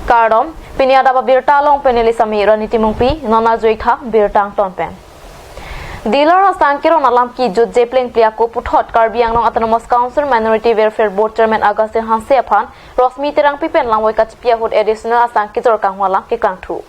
Kardom piniada ba birta long peneli sami raniti mungpi nona joikha birtang tonpen Dealer hasang kiro nalam ki jut jepling pliako puthot Karbi Anglong Autonomous Council Minority Welfare Board Chairman Augustin Hanse aphan Rosmi terang pipen langwai kachpia hut additional asang ki jor kangwala ki kangthu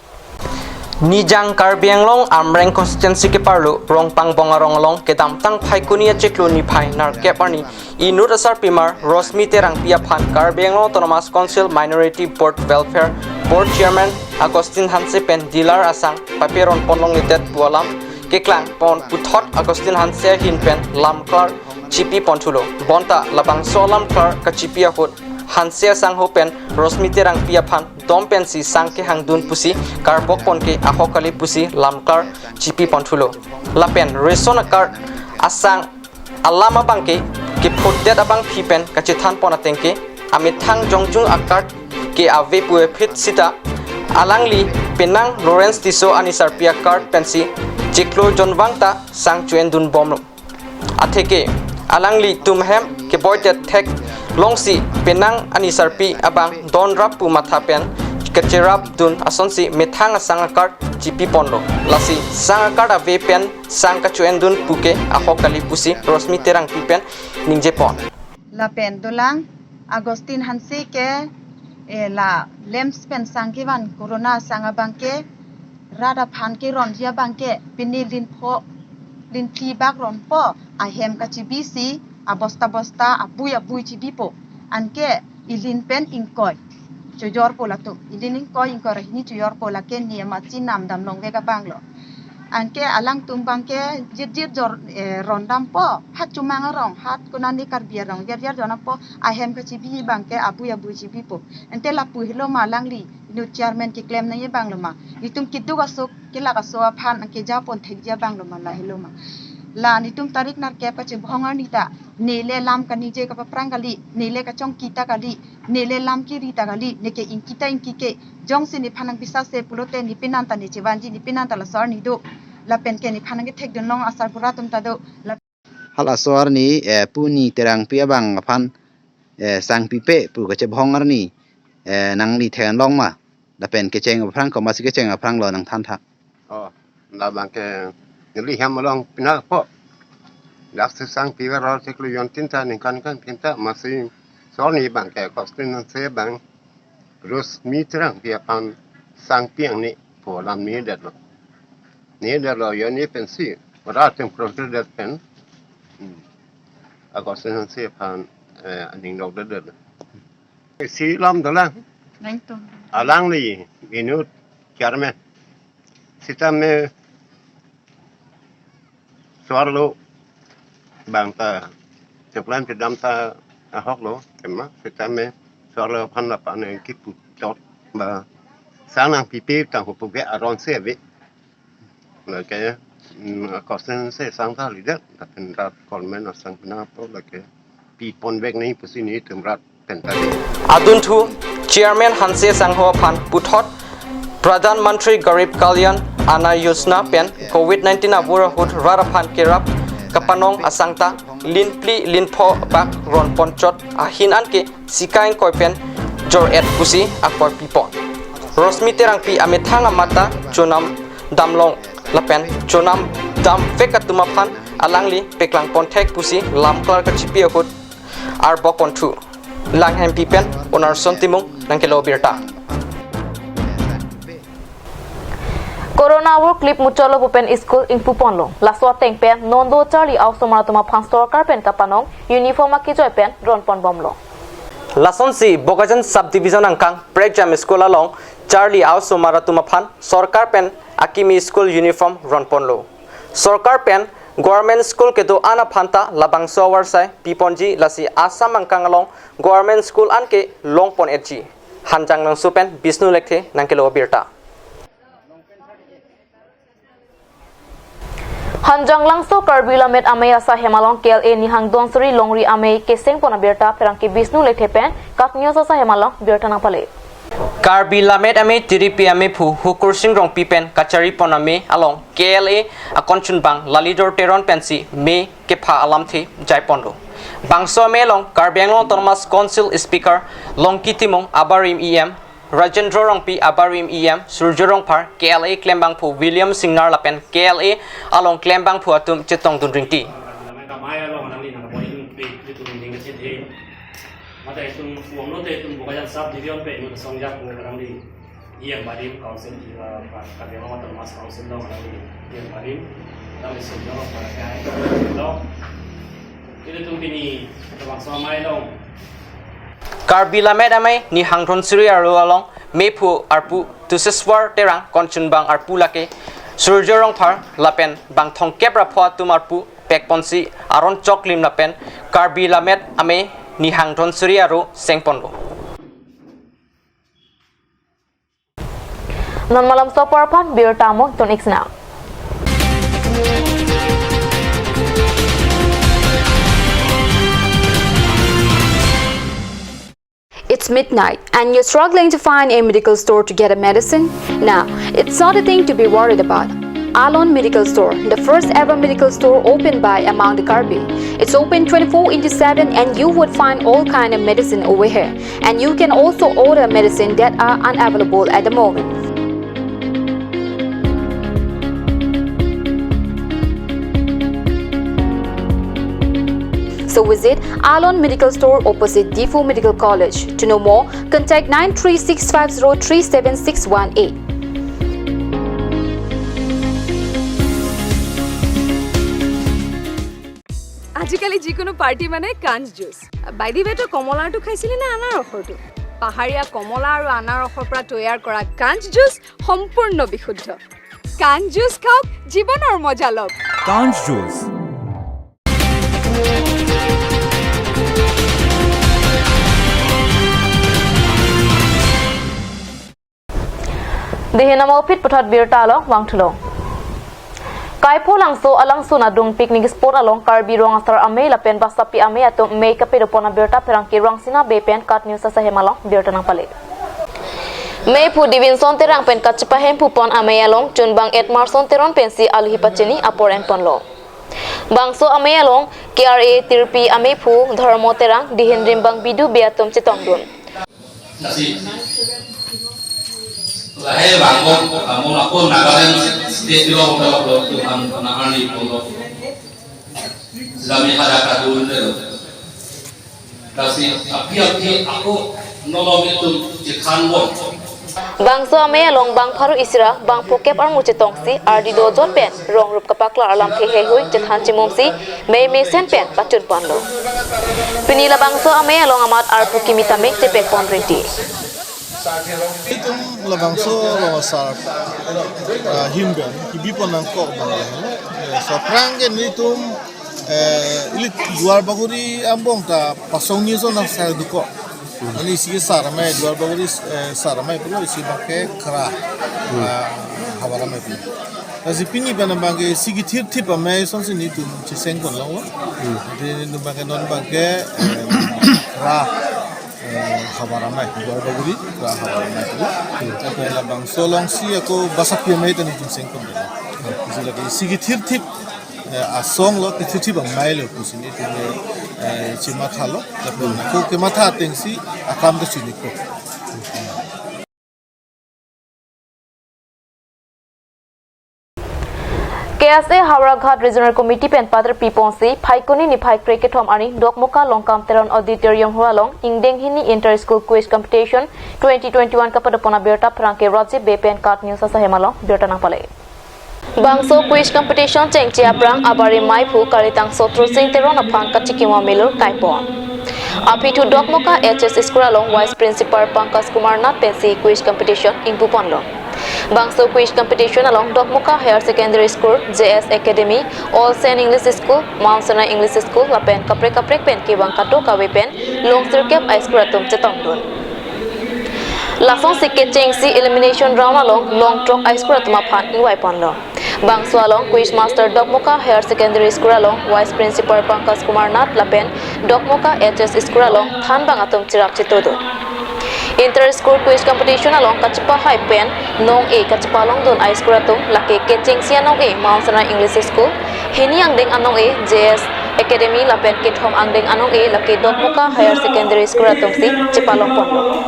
Nijang Karbi Anglong Amreng constituency ke parlu rong pang bongarong long ke dam tang phai kunia cheklu ni phai nar ke parni inut asar pimar Rosmi terang pia phan Karbi Anglong Autonomous Council Minority Board Welfare Board Chairman Augustin Hanse pen dealer asang paperon ponlong litet bualam Keklang pon puthot Augustin Hanse hin pen lam klar chipi pontulo bonta labang solam klar ka chipi ahut Hanse sang ho pen Rosmi terang pia phan dom pen si sang ke hangdun pusi karbok pon ke ahokali pusi lam klar chipi pontulo la pen resona kar asang alama bangke ke photet abang phi pen ka chithan pon atengke amit thang jongjung akar ke ave pu phit sita alangli penang Lawrence Tiso anisar pia card pensi Jeklo John Wangta sang chuen dun bom atheke alangli tumhem ke boytet thek longsi penang ani sarpi abang don rap pu matha pen kecherap dun asonsi methang sang card gp ponlo lasi sang card ave pen sang ka chuen dun puke ahokali pusi Rosmi terang pipen ningje pon la pen dolang Agustin Hanse ke la lems pen sang ki van corona sang abangke rada phan ke ron dia bangke pinil din pho din thi bak ron po a hem ka chi bc a bosta abui chi bipo anke ilin pen ingkoi chojor pola to ilin ingkoi ni chojor pola ke ni ma chi nam dam long ve ka banglo anke alang tum bangke jit jor rondam po hat chumang rong hat kunani kar bia rong yer jona po a hem ka chi bi bangke abui chi bipo ente la pu hilo ma langli nu chairman ki claim na ye banglo ma itum kidu ga so kila ga so phan ke ja pon thek ja banglo ma la hilo ma la ni tum tarik nar ke pa che bhongar ni ta nele lam ka ni je ka prang gali nele ka chong kita gali nele lam ki rita gali ne ke in kita in ki ke jong se ni phanang bisa se pulote ni pinan ta ni che wanji ni pinan ta la sor ni do la pen ke ni phanang ke thek don long asar pura tum ta do hala sor ni puni terang pia bang phan sang pipe pu ka che bhongar ni nang li then long ma da pen ke cheng phrang ko ma si ke cheng phrang lo nang than tha la bang ke li ham long pina po dak se sang pi ro se klu yon tinta ning kan tinta masih so ni bang ke kostin se bang Rosmi terang pia pan sang piang ni po lam ni det lo yon ni pensi ora tem pro det pen Agustin se pan aning dok det si lam dalang nang to alang li inut chairman sitame suarlo bangta seplan pedam ta ahok lo kema sitame suarlo phanna pane kipu chot ba sanang pipi tang hu puge aron sevi la ke kosten se sang ta lidet tapen rat kolmen asang na po la ke pi pon vek nei pusini tumrat pentari adun thu chairman Hanse sangho phan puthot Pradhan Mantri Garib Kalyan Ana Yojana pen COVID-19 abura hut raraphan kerap kapanong asangta linpli linpho bak ron ponchot ahin anke sikain koipen jor et pusi akor pipon Rosmi terang pi amethang amata chonam damlong lapen chonam dam fekatuma phan alangli peklang ponthek pusi lam klar ka chipi hut ar bokon thu langhem pipen onar sontimung nangkelo birta Corona work clip mucholo pupen school in puponlo laswa tengpen nondo charli ausomara tuma phanstor karpen kapanong uniform ki joypen ron pon bomlo Lason si Bogajan subdivision angkang prejam school along Charlie ausomara tuma phan sarkar pen akimi school uniform ron ponlo sarkar pen government school ke do ana phanta labang sawar sai piponji lasi asam angkang along government school anke longpon etji hanjang nang supen bisnu lekhe nangkelo birta Hanjang langso Karbi lamet amay asa hemalong KLA ni hang donsri longri amay keseng pona birta perangki Bisnu lethepen katnyo sa hemalong birta nang pale Karbi lamet ame TDP ame phu hukursing rong pipen kachari poname along KLA akonchun bang lalidor teron pensi me kepha alam the jaipondo bangso me long Karbi Anglong Autonomous Council speaker longkitimong abarim em Rajendra Rongpi Abarim EM Surjo Rongpar KLA Klembang Phu William Singnar Lapen KLA along Klembang Phu atum cetong dundringti Maya long nang ni nang boy pe itu ning ke chhe mata itu wong no te itu bukan sab division pe no songjak ko nang ni yang badim council ka de ma mas council lo nang ni yang badim nang ni sonjo para kai lo itu tu bini bang so mai long Karbi Lamet amai ni hangthon suri aru along Mepu arpu tuseswar terang konchun bang arpu lake Surjo Rongpar Lapen bang thong kepra phwa tum arpu Pekponsi aron choklim lapen Karbi Lamet ame ni hangthon suri aru sengponbo Non malam sopor pan bir tamu ton now. It's midnight and you're struggling to find a medical store to get a medicine? Now, it's not a thing to be worried about. Alon Medical Store, the first ever medical store opened by Amang de Karbi. It's open 24/7 and you would find all kind of medicine over here. And you can also order medicine that are unavailable at the moment. So visit Alon Medical Store opposite Defu Medical College. To know more, contact 936503761. আজিকালি যিকোনো পাৰ্টি মানে কাঞ্জ juice by the ৱেটো কমলাটো খাইছিলি না আনাৰসৰটো পাহাৰীয়া কমলা আৰু আনাৰসৰ পৰা তৈয়াৰ কৰা কাঞ্জ জুচ সম্পূৰ্ণ বিশুদ্ধ কাঞ্জ জুচ খাওক জীৱনৰ মজা লওক কাঞ্জ juice Dihina maupit putat bir talong wang tulong. Kaipo langso alangso na dung picnic spot along Karbi rong asar ame lapen basapi ame ato me kape dopona birta perang ki rong sina bepen kat news sa hemalong birta nang pale. Me pu divinson terang pen kat cepahem pupon ame along chunbang Edmarson teron pensi alhi pacheni apor en ponlo. Bangso ame along KRA tirpi ame pu dharmo terang dihin rimbang bidu beatum cetong dun. Lahir bangun, kamu aku nagalan state lo kalau Tuhan penangani pondok. Sedami ada kadun itu. Kasi api aku nolong itu jikan wong. Bangso ame along bang paru isra bang pokep ar muche tongsi ar di dojot pen rong rup kapakla alam ke hui jethan chimomsi me sen pen pachun panlo. Pinila bangso ame along amat ar pukimita me tepek pon rinti. Itu labangso lawasar himben ibipon nang kok bang so prangen itu ilit luar baguri ambong ta pasongni so nang sa duko ani si saramai luar baguri saramai pulo isi bake kra hawara mai pulo asi pini bana bange sigi thir thip amai son sin itu chiseng kon lawo de no bange non bange kra Habaramai, luar baguri, Habaramai itu. Tapi labang solong si aku basak piamai tadi jinseng pun. Jadi lagi sigi thir asong lo thir bang mai lo kusini itu cimatha lo. Tapi aku kematha tengsi akam tu sini ko. KSA Hauraghat Regional Committee pen padre Piponsi Phaikoni ni phai cricket hom ani Dokmoka Longkam Teron Auditorium Hualong Ingdeng Hini Inter School Quiz Competition 2021 kapada pona berta prangke Raji Bepen Kat News sa hemalong berta nang pale. Bangso Quiz Competition cheng chia prang abari mai phu karitang sotro sing teron apang kachikiwa melur kaipon. Api tu Dokmoka HS School along Vice Principal Pankaj Kumar Nath pensi Quiz Competition ingpupon lo. Bangso Quiz Competition along Dokmoka Higher Secondary School, JS Academy, All Saint English School, Mount Sinai English School, lapen kaprek pen ki bang kato kawe pen long sirkep ice kuratum cetong dun. Lasong sikke cheng si elimination round along long trok ice kuratum aphan iwai pon lo. Bangso along Quiz Master Dokmoka Higher Secondary School along Vice Principal Pankaj Kumar Nath lapen Dokmoka HS School along than bang atum chirap chitodun. Inter School Quiz Competition along Kachpa High Pen Nong A Kachpa Long Don Ice Kuratum Lake Ketching Sia Nong A Mount Sinai English School Hini Angdeng Anong A JS Academy Lapen Kithom Angdeng Anong A Lake Dokmoka Higher Secondary School Atum Si Chipalong Pondo.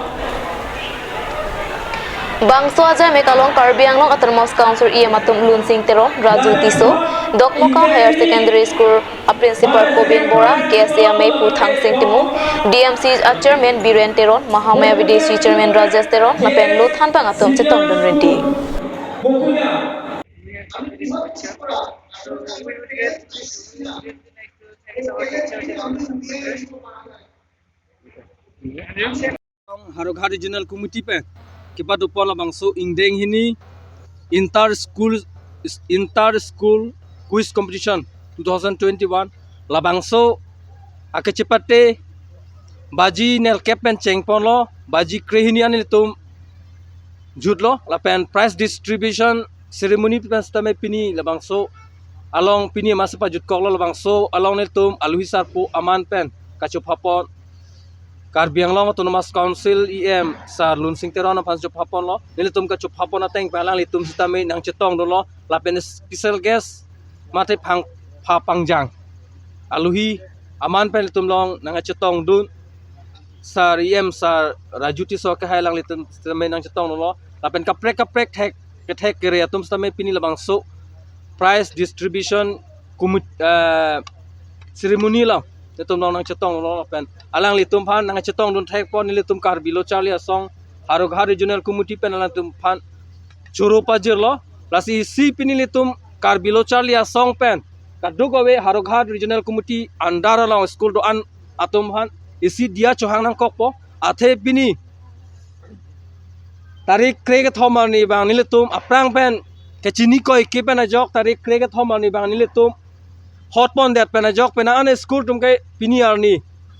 Bangso aja mekalong Karbi Anglong Autonomous Council Matum Lun Sing Tero Raju Tiso Dokmokau Higher Secondary School a Principal Kobin Bora KSA May Puthang Sing Timu DMC a Chairman Biren Teron Mahamaya Videshi Chairman Rajesh Teron Napen Luthan Pangatum Chetong Dun Rendi Harokha Regional Committee pe kipat upon labangso ingdeng hini inter school quiz competition 2021 labangso akechipate baji nel kepen chengpon lo baji krehini anil tum jutlo lapen prize distribution ceremony pen stame pini labangso along pini maspa jutkok lo labangso along nel tum aluhi sarpo aman pen kachupapon Karbi Anglong Autonomous Council sa Lun Sing Tero na panjop hapon lo nilitum ka chup hapon ateng palang litum sitame nang chetong do lo lapen special guest mate phang pha pangjang aluhi aman pen litum long nang chetong dun sa sa rajuti so ka hailang litum sitame nang chetong do lo lapen kaprek thek kere atum sitame pini labang so prize distribution ceremony lo litum long nang chetong lo lapen alang litum phan nang chetong dun thek pon litum Karbi lo charli asong Harokha Regional Committee pen alang tum phan choro pajir lo lasi si pini litum Karbi lo charli asong pen kaduk awe Harokha Regional Committee andara long school do an atum phan isi dia chohang nang kokpo athe pini tarik krege thomar ni bang nilitum aprang pen kechini koi ke pen ajok tarik krege thomar ni bang nilitum hot pon dat pen ajok pen an school tum ke pini arni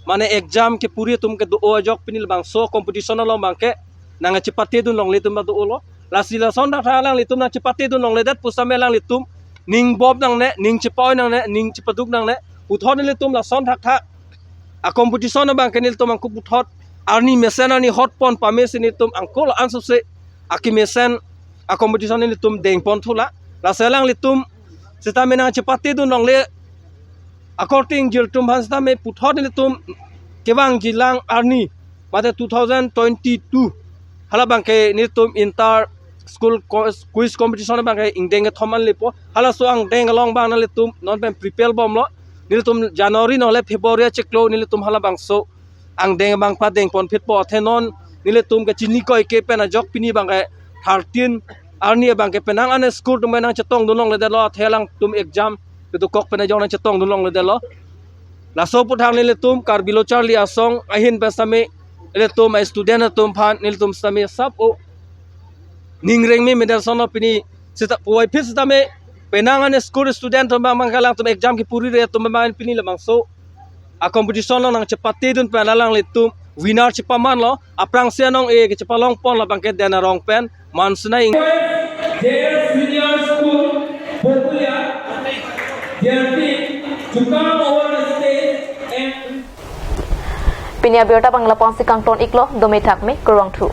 mane exam ke puri tum ke do ajok pinil bang so competition lo bang ke nang chipate dun long litum ba do lo lasi la son da lang litum na chipate dun long le dat pusame lang litum ning bob nang ne ning chipoy nang ne ning chipaduk nang ne uthon litum la son thak a competition bang ke nil tum ang kuputhot arni mesen ani hot pon pames ni tum angkol ansu se aki mesen a competition ni litum deng pon thula la selang litum sita mena chipate dun long le according jil tum hansta me puthot ni tum kewang jilang arni mate 2022 hala bangke ni tum inter school quiz competition bangke ingdeng thoman lepo hala so ang deng long bang na le tum non pen prepare bom lo ni tum January no le February cheklo ni tum hala bang so ang deng bang pa deng pon phet po thenon ni le tum ke chini koi ke pen jok pini bangke 13 arni bangke penang an school tum nang chetong dunong le lo thelang tum exam itu kok pena jong na chetong dulong le delo la so puthang le tum Karbi lo charli asong ahin pesame le tum a student tum phan nil tum same sap o ningreng mi medal sono pini sita poi phis tame penangan school student tum bang kalang tum exam ki puri re tum main pini le bang so a competition lo nang chepate dun penalang le tum winner chipaman lo aprang senong e ke chepalong pon la bangket dana rong pen mansna ing senior school popular Pinia Biota Bangla Ponsi Kangton Iklo Dometak me Kurang Thu